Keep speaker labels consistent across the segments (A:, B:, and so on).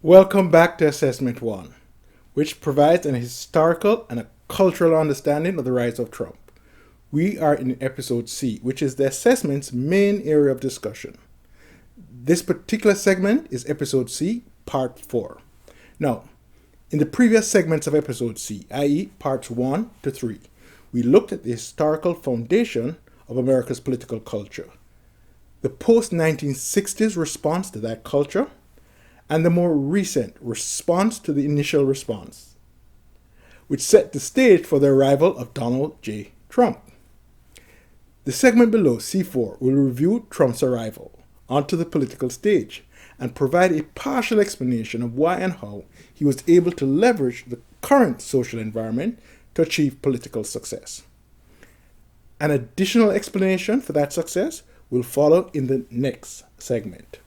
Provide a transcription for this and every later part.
A: Welcome back to Assessment 1, which provides an historical and a cultural understanding of the rise of Trump. We are in Episode C, which is the assessment's main area of discussion. This particular segment is Episode C, Part 4. Now, in the previous segments of Episode C, i.e. Parts 1 to 3, we looked at the historical foundation of America's political culture, the post-1960s response to that culture, and the more recent response to the initial response, which set the stage for the arrival of Donald J. Trump. The segment below, C4, will review Trump's arrival onto the political stage and provide a partial explanation of why and how he was able to leverage the current social environment to achieve political success. An additional explanation for that success will follow in the next segment.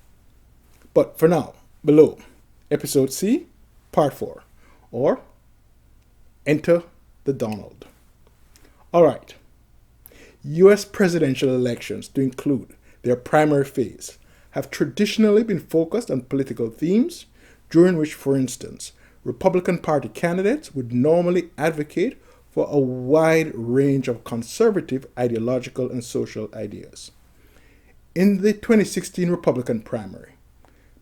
A: But for now, below, Episode C, Part 4, or Enter the Donald. Alright, U.S. presidential elections, to include their primary phase, have traditionally been focused on political themes during which, for instance, Republican Party candidates would normally advocate for a wide range of conservative ideological and social ideas. In the 2016 Republican primary,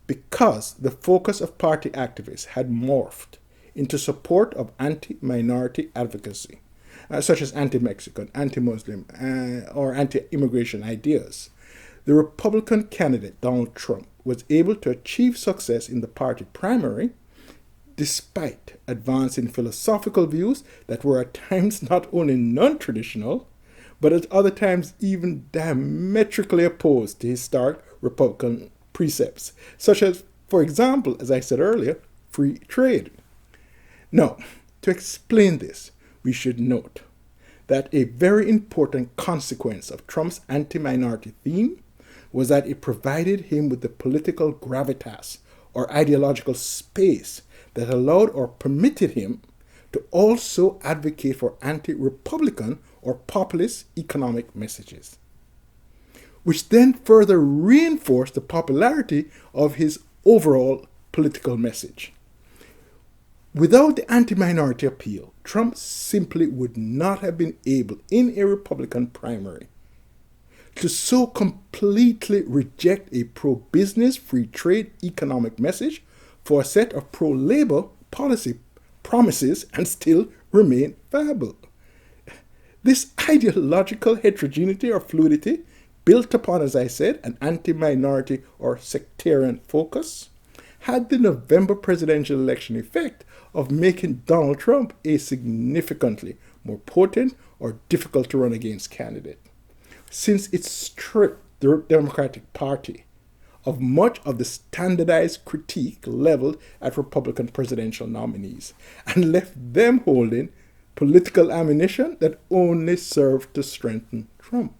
A: because the focus of party activists had morphed into support of anti-minority advocacy, such as anti-Mexican, anti-Muslim, or anti-immigration ideas, the Republican candidate Donald Trump was able to achieve success in the party primary despite advancing philosophical views that were at times not only non-traditional, but at other times even diametrically opposed to historic Republican precepts, such as, for example, as I said earlier, free trade. Now, to explain this, we should note that a very important consequence of Trump's anti-minority theme was that it provided him with the political gravitas or ideological space that allowed or permitted him to also advocate for anti-Republican or populist economic messages, which then further reinforced the popularity of his overall political message. Without the anti-minority appeal, Trump simply would not have been able, in a Republican primary, to so completely reject a pro-business, free trade economic message for a set of pro-labor policy promises and still remain viable. This ideological heterogeneity or fluidity, built upon, as I said, an anti-minority or sectarian focus, had the November presidential election effect of making Donald Trump a significantly more potent or difficult to run against candidate, since it stripped the Democratic Party of much of the standardized critique leveled at Republican presidential nominees and left them holding political ammunition that only served to strengthen Trump.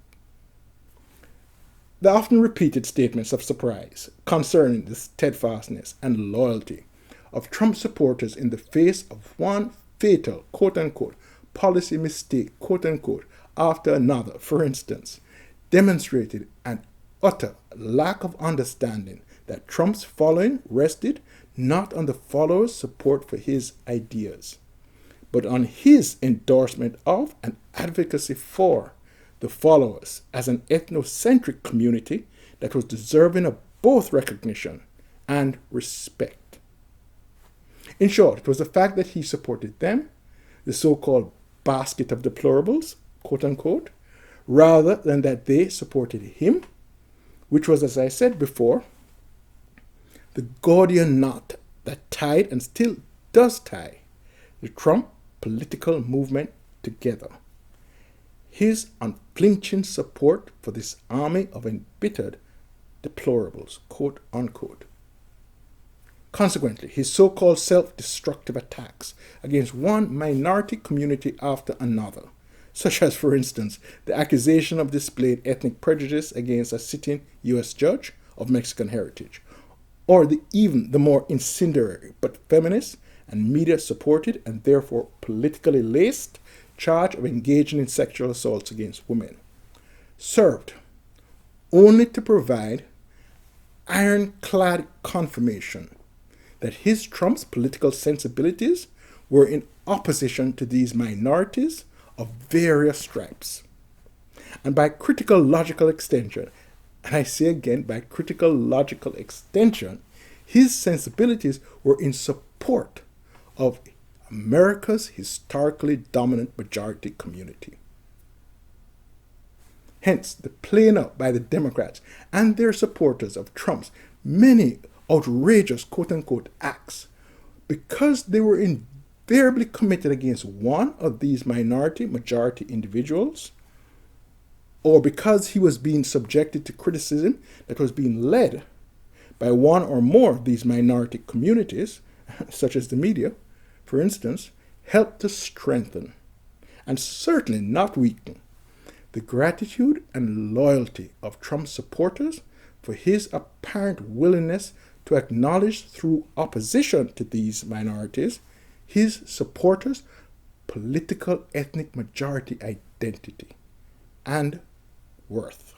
A: The often repeated statements of surprise concerning the steadfastness and loyalty of Trump supporters in the face of one fatal, quote-unquote, policy mistake, quote-unquote, after another, for instance, demonstrated an utter lack of understanding that Trump's following rested not on the followers' support for his ideas, but on his endorsement of and advocacy for the followers as an ethnocentric community that was deserving of both recognition and respect. In short, it was the fact that he supported them, the so-called basket of deplorables, quote-unquote, rather than that they supported him, which was, as I said before, the Gordian knot that tied and still does tie the Trump political movement together. His unflinching support for this army of embittered deplorables, quote unquote. Consequently, his so-called self-destructive attacks against one minority community after another, such as, for instance, the accusation of displayed ethnic prejudice against a sitting U.S. judge of Mexican heritage, or even the more incendiary but feminist and media-supported and therefore politically laced charge of engaging in sexual assaults against women, served only to provide ironclad confirmation that his Trump's political sensibilities were in opposition to these minorities of various stripes. And by critical logical extension, and I say again, by critical logical extension, his sensibilities were in support of America's historically dominant majority community. Hence, the playing out by the Democrats and their supporters of Trump's many outrageous quote-unquote acts, because they were invariably committed against one of these minority-majority individuals, or because he was being subjected to criticism that was being led by one or more of these minority communities, such as the media, for instance, helped to strengthen, and certainly not weaken, the gratitude and loyalty of Trump's supporters for his apparent willingness to acknowledge through opposition to these minorities his supporters' political ethnic majority identity and worth.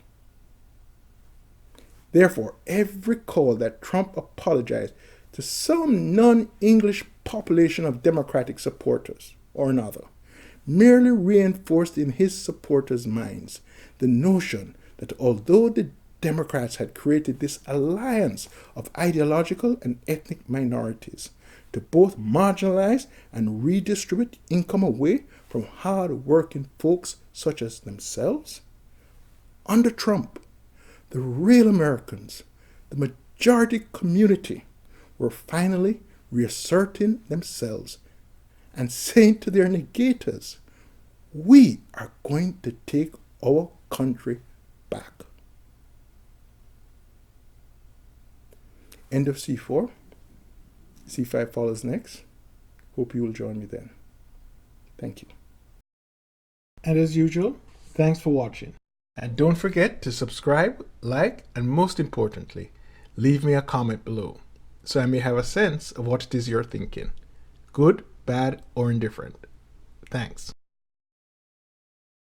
A: Therefore, every call that Trump apologized to some non-English population of Democratic supporters or another merely reinforced in his supporters' minds the notion that although the Democrats had created this alliance of ideological and ethnic minorities to both marginalize and redistribute income away from hard-working folks such as themselves, under Trump, the real Americans, the majority community, were finally reasserting themselves and saying to their negators, we are going to take our country back. End of C4. C5 follows next. Hope you will join me then. Thank you. And as usual, thanks for watching. And don't forget to subscribe, like, and most importantly, leave me a comment below so I may have a sense of what it is you're thinking. Good, bad, or indifferent. Thanks.